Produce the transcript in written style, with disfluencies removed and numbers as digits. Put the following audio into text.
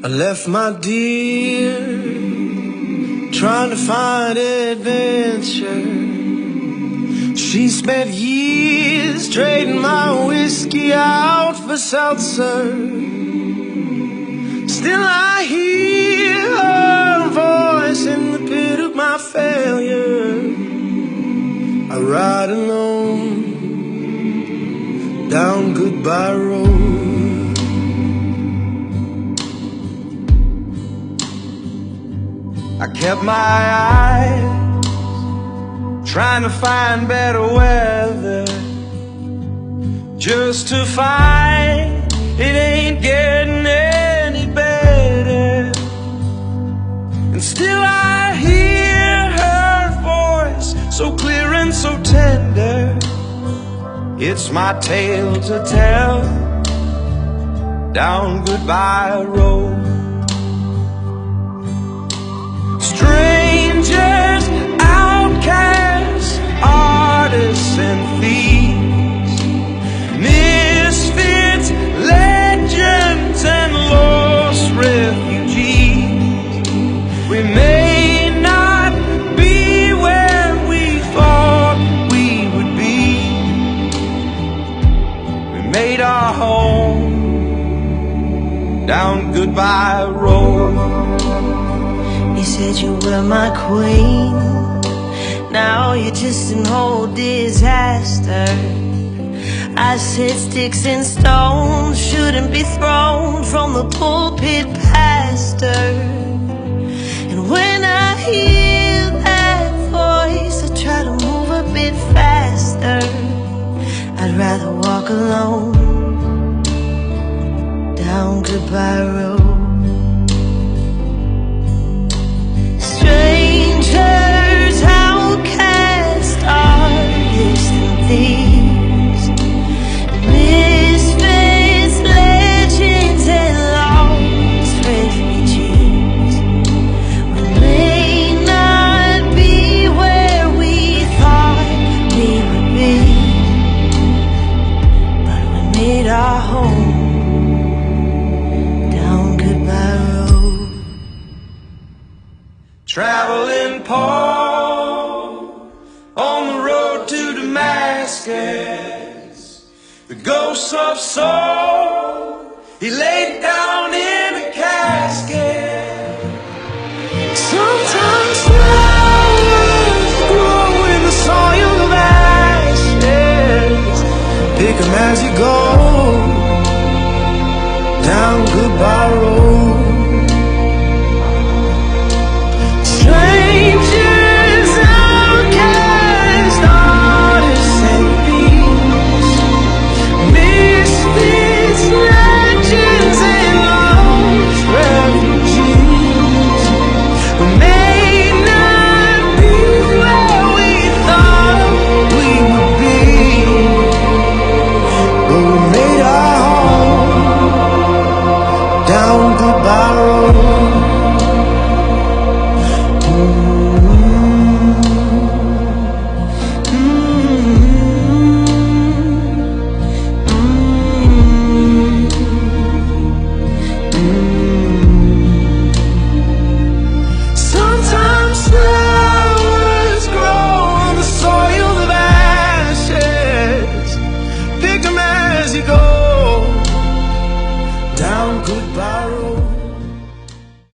I left my dear, trying to find adventure. She spent years trading my whiskey out for seltzer. Still I hear her voice in the pit of my failure. I ride alone down goodbye road. I kept my eyes trying to find better weather, just to find it ain't getting any better. And still I hear her voice, so clear and so tender. It's my tale to tell down goodbye road. Strangers, outcasts, artists and thieves, misfits, legends and lost refugees. We may not be where we thought we would be. We made our home down goodbye road. You said you were my queen, now you're just an old disaster. I said sticks and stones shouldn't be thrown from the pulpit pastor. And when I hear that voice, I try to move a bit faster. I'd rather walk alone down goodbye road. Strangers, outcasts, artists and thieves, misfits, legends and lost refugees. We may not be where we thought we would be, but we made our home down goodbye road. Traveling Paul on the road to Damascus, the ghost of Saul, he laid down in a casket. Sometimes flowers grow in the soil of ashes. Pick 'em as you go down goodbye road. Strangers, outcasts, artists and thieves, misfits, legends and lost refugees. We may not be where we thought we would be, but we made our home down goodbye road. You go